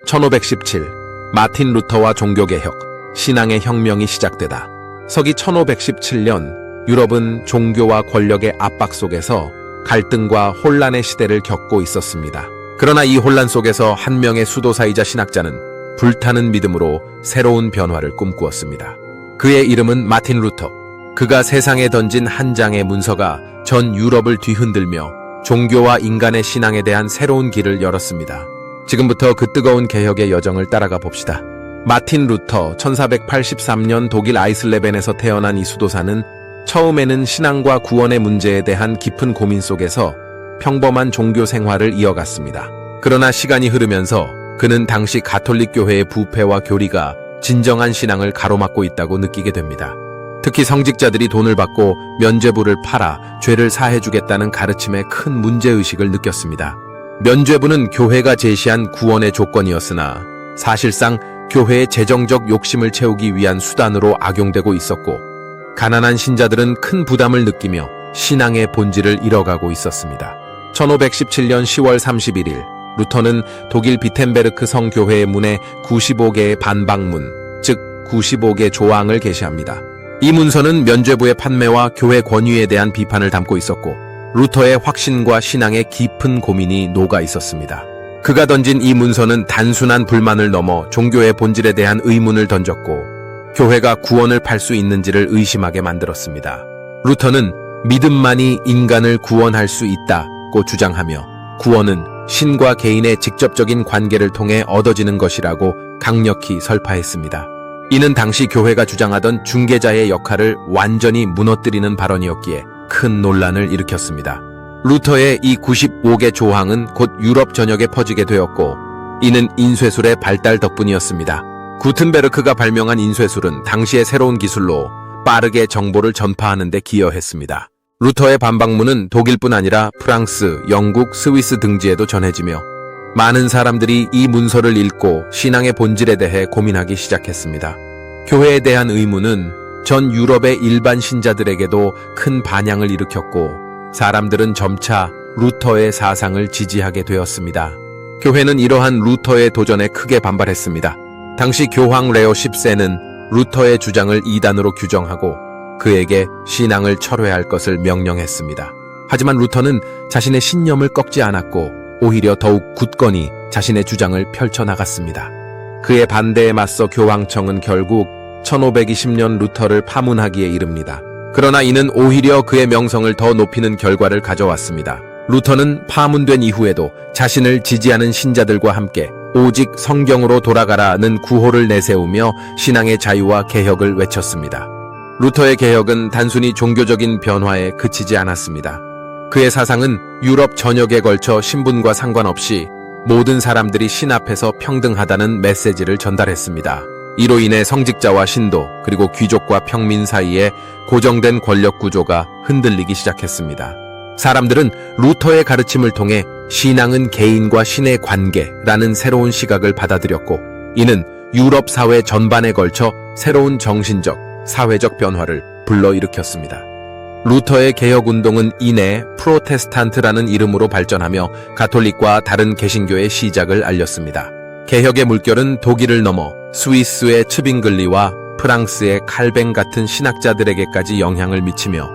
1517 마틴 루터와 종교개혁, 신앙의 혁명이 시작되다. 서기 1517년 유럽은 종교와 권력의 압박 속에서 갈등과 혼란의 시대를 겪고 있었습니다. 그러나 이 혼란 속에서 한 명의 수도사이자 신학자는 불타는 믿음으로 새로운 변화를 꿈꾸었습니다. 그의 이름은 마틴 루터. 그가 세상에 던진 한 장의 문서가 전 유럽을 뒤흔들며 종교와 인간의 신앙에 대한 새로운 길을 열었습니다. 지금부터 그 뜨거운 개혁의 여정을 따라가 봅시다. 마틴 루터, 1483년 독일 아이슬레벤에서 태어난 이 수도사는 처음에는 신앙과 구원의 문제에 대한 깊은 고민 속에서 평범한 종교 생활을 이어갔습니다. 그러나 시간이 흐르면서 그는 당시 가톨릭 교회의 부패와 교리가 진정한 신앙을 가로막고 있다고 느끼게 됩니다. 특히 성직자들이 돈을 받고 면죄부를 팔아 죄를 사해주겠다는 가르침에 큰 문제의식을 느꼈습니다. 면죄부는 교회가 제시한 구원의 조건이었으나 사실상 교회의 재정적 욕심을 채우기 위한 수단으로 악용되고 있었고, 가난한 신자들은 큰 부담을 느끼며 신앙의 본질을 잃어가고 있었습니다. 1517년 10월 31일 루터는 독일 비텐베르크 성교회의 문에 95개의 반박문, 즉 95개 조항을 게시합니다. 이 문서는 면죄부의 판매와 교회 권위에 대한 비판을 담고 있었고, 루터의 확신과 신앙의 깊은 고민이 녹아 있었습니다. 그가 던진 이 문서는 단순한 불만을 넘어 종교의 본질에 대한 의문을 던졌고, 교회가 구원을 팔 수 있는지를 의심하게 만들었습니다. 루터는 믿음만이 인간을 구원할 수 있다고 주장하며, 구원은 신과 개인의 직접적인 관계를 통해 얻어지는 것이라고 강력히 설파했습니다. 이는 당시 교회가 주장하던 중개자의 역할을 완전히 무너뜨리는 발언이었기에 큰 논란을 일으켰습니다. 루터의 이 95개 조항은 곧 유럽 전역에 퍼지게 되었고, 이는 인쇄술의 발달 덕분이었습니다. 구텐베르크가 발명한 인쇄술은 당시의 새로운 기술로 빠르게 정보를 전파하는 데 기여했습니다. 루터의 반박문은 독일뿐 아니라 프랑스, 영국, 스위스 등지에도 전해지며 많은 사람들이 이 문서를 읽고 신앙의 본질에 대해 고민하기 시작했습니다. 교회에 대한 의문은 전 유럽의 일반 신자들에게도 큰 반향을 일으켰고, 사람들은 점차 루터의 사상을 지지하게 되었습니다. 교회는 이러한 루터의 도전에 크게 반발했습니다. 당시 교황 레오 10세는 루터의 주장을 이단으로 규정하고 그에게 신앙을 철회할 것을 명령했습니다. 하지만 루터는 자신의 신념을 꺾지 않았고 오히려 더욱 굳건히 자신의 주장을 펼쳐나갔습니다. 그의 반대에 맞서 교황청은 결국 1520년 루터를 파문하기에 이릅니다. 그러나 이는 오히려 그의 명성을 더 높이는 결과를 가져왔습니다. 루터는 파문된 이후에도 자신을 지지하는 신자들과 함께 오직 성경으로 돌아가라는 구호를 내세우며 신앙의 자유와 개혁을 외쳤습니다. 루터의 개혁은 단순히 종교적인 변화에 그치지 않았습니다. 그의 사상은 유럽 전역에 걸쳐 신분과 상관없이 모든 사람들이 신 앞에서 평등하다는 메시지를 전달했습니다. 이로 인해 성직자와 신도, 그리고 귀족과 평민 사이에 고정된 권력 구조가 흔들리기 시작했습니다. 사람들은 루터의 가르침을 통해 신앙은 개인과 신의 관계라는 새로운 시각을 받아들였고, 이는 유럽 사회 전반에 걸쳐 새로운 정신적, 사회적 변화를 불러일으켰습니다. 루터의 개혁운동은 이내 프로테스탄트라는 이름으로 발전하며 가톨릭과 다른 개신교의 시작을 알렸습니다. 개혁의 물결은 독일을 넘어 스위스의 츠빙글리와 프랑스의 칼뱅 같은 신학자들에게까지 영향을 미치며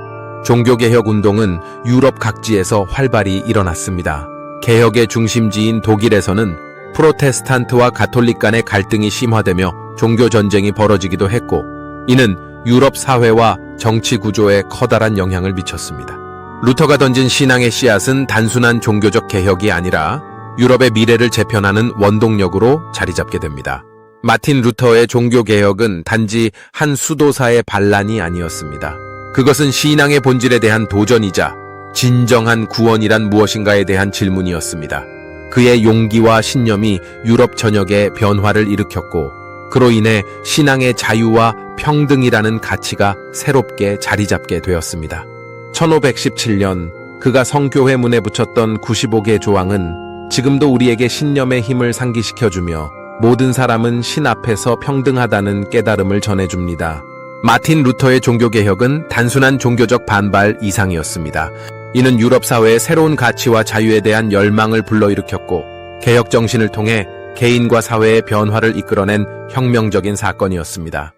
종교개혁 운동은 유럽 각지에서 활발히 일어났습니다. 개혁의 중심지인 독일에서는 프로테스탄트와 가톨릭 간의 갈등이 심화되며 종교 전쟁이 벌어지기도 했고, 이는 유럽 사회와 정치 구조에 커다란 영향을 미쳤습니다. 루터가 던진 신앙의 씨앗은 단순한 종교적 개혁이 아니라 유럽의 미래를 재편하는 원동력으로 자리 잡게 됩니다. 마틴 루터의 종교개혁은 단지 한 수도사의 반란이 아니었습니다. 그것은 신앙의 본질에 대한 도전이자 진정한 구원이란 무엇인가에 대한 질문이었습니다. 그의 용기와 신념이 유럽 전역에 변화를 일으켰고, 그로 인해 신앙의 자유와 평등이라는 가치가 새롭게 자리 잡게 되었습니다. 1517년 그가 성교회 문에 붙였던 95개 조항은 지금도 우리에게 신념의 힘을 상기시켜주며 모든 사람은 신 앞에서 평등하다는 깨달음을 전해줍니다. 마틴 루터의 종교개혁은 단순한 종교적 반발 이상이었습니다. 이는 유럽 사회의 새로운 가치와 자유에 대한 열망을 불러일으켰고, 개혁 정신을 통해 개인과 사회의 변화를 이끌어낸 혁명적인 사건이었습니다.